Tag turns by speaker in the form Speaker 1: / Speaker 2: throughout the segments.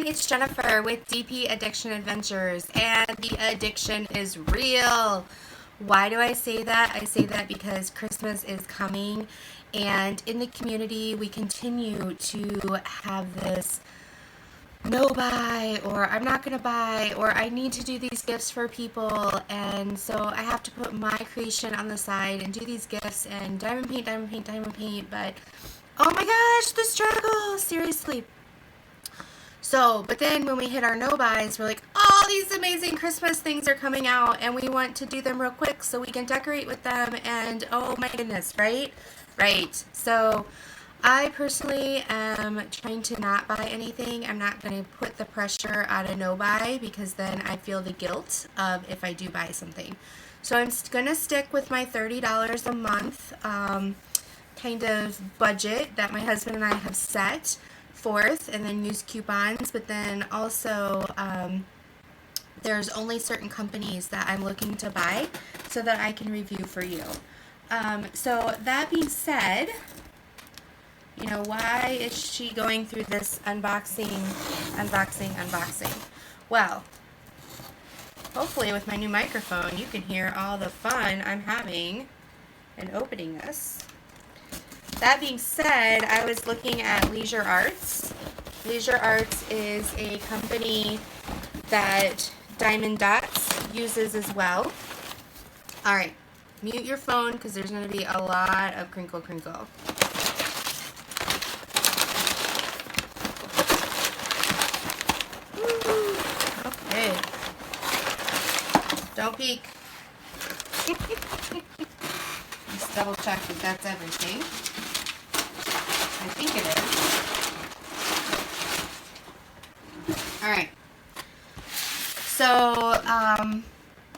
Speaker 1: everyone, it's Jennifer with DP Addiction Adventures, and the addiction is real. Why do I say that? I say that because Christmas is coming, and in the community we continue to have this no buy, or I'm not going to buy, or I need to do these gifts for people, and so I have to put my creation on the side and do these gifts and diamond paint, but oh my gosh, the struggle, seriously. So, but then when we hit our no buys, we're like, all these amazing Christmas things are coming out and we want to do them real quick so we can decorate with them, and oh my goodness, right? Right. So I personally am trying to not buy anything. I'm not going to put the pressure on a no buy because then I feel the guilt of if I do buy something. So I'm going to stick with my $30 a month kind of budget that my husband and I have set forth, and then use coupons. But then also there's only certain companies that I'm looking to buy so that I can review for you. So that being said, you know, why is she going through this unboxing? Well, hopefully with my new microphone you can hear all the fun I'm having in opening this. That being said, I was looking at Leisure Arts. Leisure Arts is a company that Diamond Dots uses as well. Alright, mute your phone because there's going to be a lot of crinkle. Okay. Don't peek. Just double check that that's everything. I think it is. Alright. So,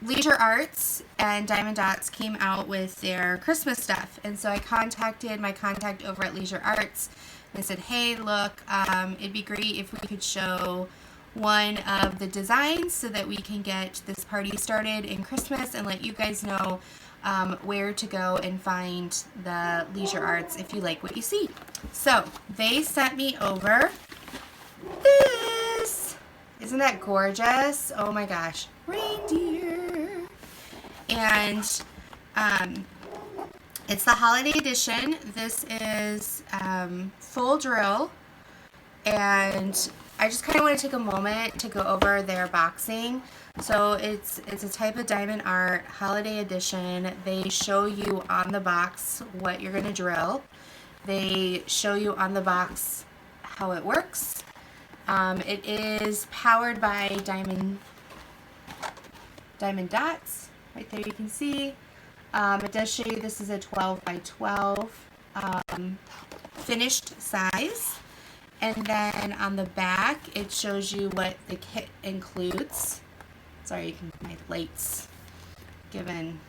Speaker 1: Leisure Arts and Diamond Dots came out with their Christmas stuff. And so I contacted my contact over at Leisure Arts and said, hey, look, it'd be great if we could show one of the designs so that we can get this party started in Christmas and let you guys know where to go and find the Leisure Arts if you like what you see. So they sent me over this. Isn't that gorgeous? Oh my gosh, reindeer. And it's the holiday edition. This is full drill, and I just kind of want to take a moment to go over their boxing. So it's a type of diamond art holiday edition. They show you on the box what you're going to drill. They show you on the box how it works. It is powered by Diamond Dots. Right there you can see. It does show you this is a 12 by 12 finished size. And then on the back it shows you what the kit includes. Sorry, you can, my lights given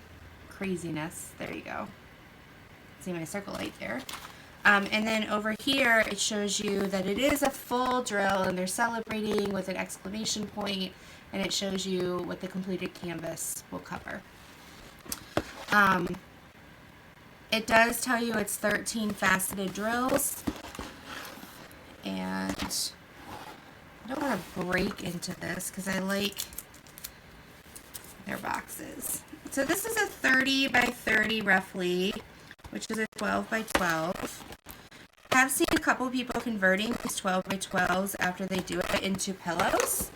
Speaker 1: craziness. There you go. See my circle light there. And then over here it shows you that it is a full drill, and they're celebrating with an exclamation point, and it shows you what the completed canvas will cover. It does tell you it's 13 faceted drills, and I don't want to break into this because I like their boxes. So this is a 30 by 30 roughly, which is a 12 by 12. I have seen a couple people converting these 12 by 12s after they do it into pillows.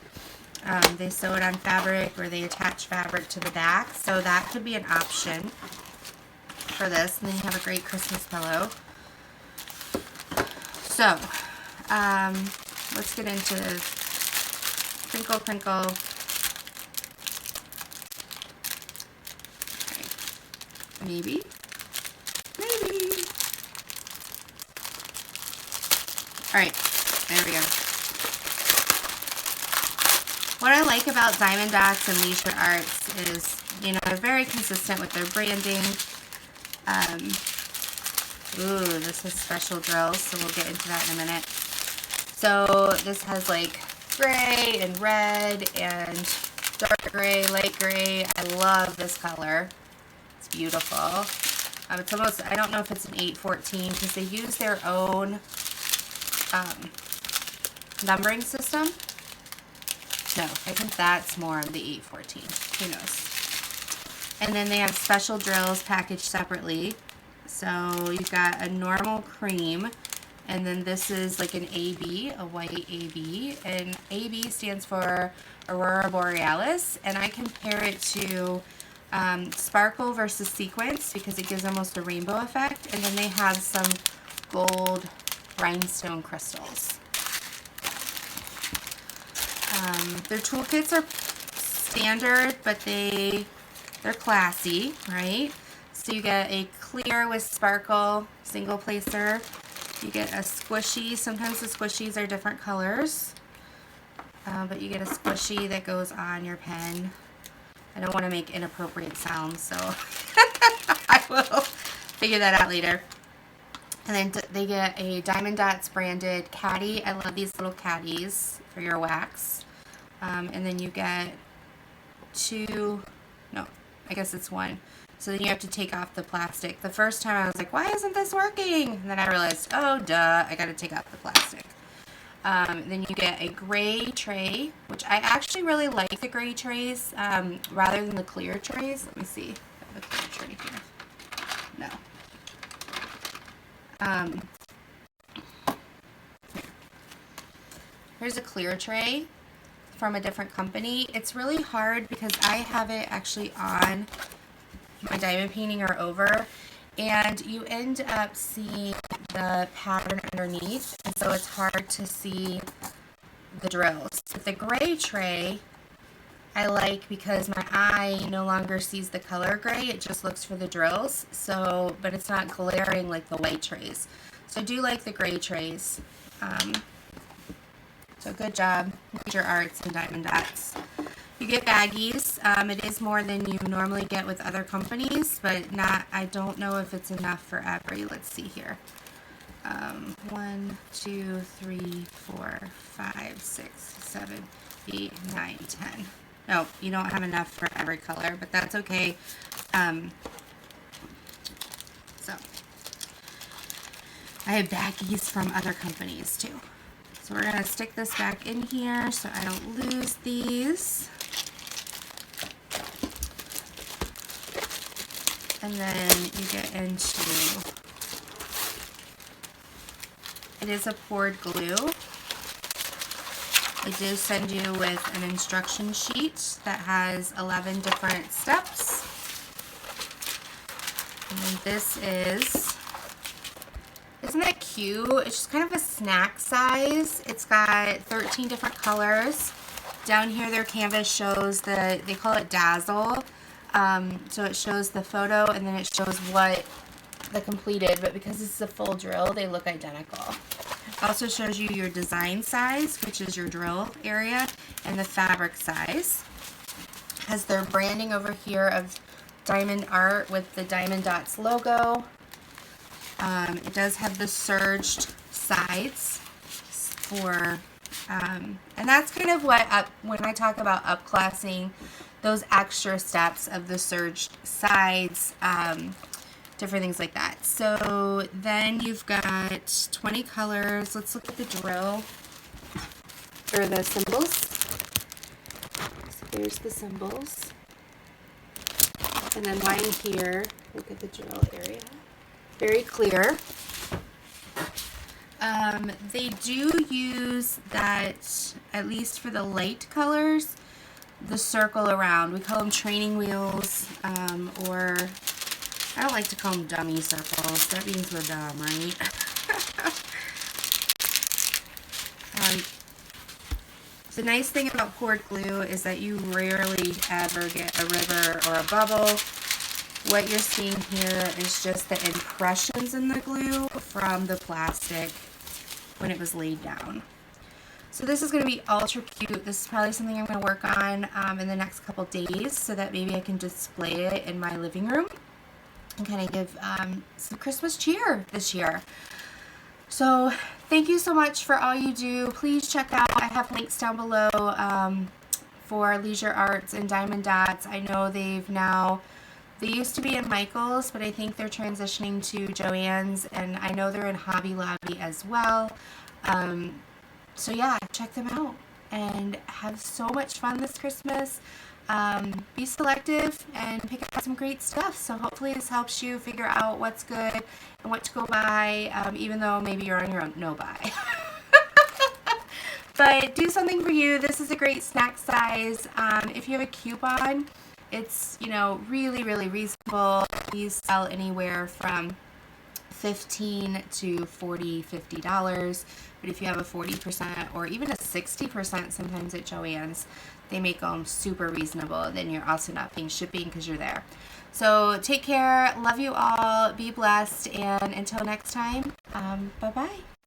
Speaker 1: They sew it on fabric, or they attach fabric to the back, so that could be an option for this. And then you have a great Christmas pillow. So let's get into crinkle. Okay. Maybe. Alright, there we go. What I like about Diamond Dots and Leisure Arts is, you know, they're very consistent with their branding. Ooh, this is special drills, so we'll get into that in a minute. So this has like gray and red and dark gray, light gray. I love this color. It's beautiful. It's almost, I don't know if it's an 814 because they use their own numbering system. So I think that's more of the 814. Who knows? And then they have special drills packaged separately. So you've got a normal cream, and then this is like an AB, a white AB. And AB stands for Aurora Borealis, and I compare it to sparkle versus sequence because it gives almost a rainbow effect. And then they have some gold rhinestone crystals. Their toolkits are standard, but they're classy, right? So you get a clear with sparkle single placer. You get a squishy. Sometimes the squishies are different colors, but you get a squishy that goes on your pen. I don't want to make inappropriate sounds, so I will figure that out later. And then they get a Diamond Dots branded caddy. I love these little caddies for your wax. And then you get I guess it's one. So then you have to take off the plastic. The first time I was like, why isn't this working? And then I realized, oh, duh, I got to take off the plastic. Then you get a gray tray, which I actually really like the gray trays rather than the clear trays. Let me see. I have a clear tray here. No. Here's a clear tray from a different company. It's really hard because I have it actually on my diamond painting or over, and you end up seeing the pattern underneath, and so it's hard to see the drills. But the gray tray I like because my eye no longer sees the color gray, it just looks for the drills, so but it's not glaring like the white trays. So I do like the gray trays. So good job, Leisure Arts and Diamond Dots. You get baggies. It is more than you normally get with other companies, but not. I don't know if it's enough for every. Let's see here. 1, 2, 3, 4, 5, 6, 7, 8, 9, 10. No, you don't have enough for every color, but that's okay. So I have baggies from other companies too. So we're going to stick this back in here so I don't lose these. And then you get into, it is a poured glue. I do send you with an instruction sheet that has 11 different steps. And then this is, isn't that cute? It's just kind of a snack size. It's got 13 different colors. Down here their canvas shows they call it Dazzle. So it shows the photo and then it shows what the completed, but because this is a full drill, they look identical. It also shows you your design size, which is your drill area, and the fabric size. Has their branding over here of diamond art with the Diamond Dots logo. It does have the surged sides for, and that's kind of what when I talk about upclassing, those extra steps of the surged sides, different things like that. So then you've got 20 colors. Let's look at the drill, or the symbols. So there's the symbols. And then lying here, look at the drill area. Very clear. They do use that, at least for the light colors, the circle around. We call them training wheels, or I don't like to call them dummy circles. That means we're dumb, right? The nice thing about poured glue is that you rarely ever get a river or a bubble. What you're seeing here is just the impressions in the glue from the plastic when it was laid down. So this is going to be ultra cute. This is probably something I'm going to work on in the next couple days so that maybe I can display it in my living room and kind of give some Christmas cheer this year. So thank you so much for all you do. Please check out, I have links down below for Leisure Arts and Diamond Dots. I know they used to be in Michael's, but I think they're transitioning to Joann's, and I know they're in Hobby Lobby as well. So yeah, check them out. and have so much fun this Christmas. Be selective and pick out some great stuff. So hopefully this helps you figure out what's good and what to go buy, even though maybe you're on your own no buy. But do something for you. This is a great snack size. If you have a coupon, it's, you know, really, really reasonable. These sell anywhere from $15 to $40, $50. But if you have a 40% or even a 60% sometimes at Joann's, they make them super reasonable. Then you're also not paying shipping because you're there. So take care. Love you all. Be blessed. And until next time, bye-bye.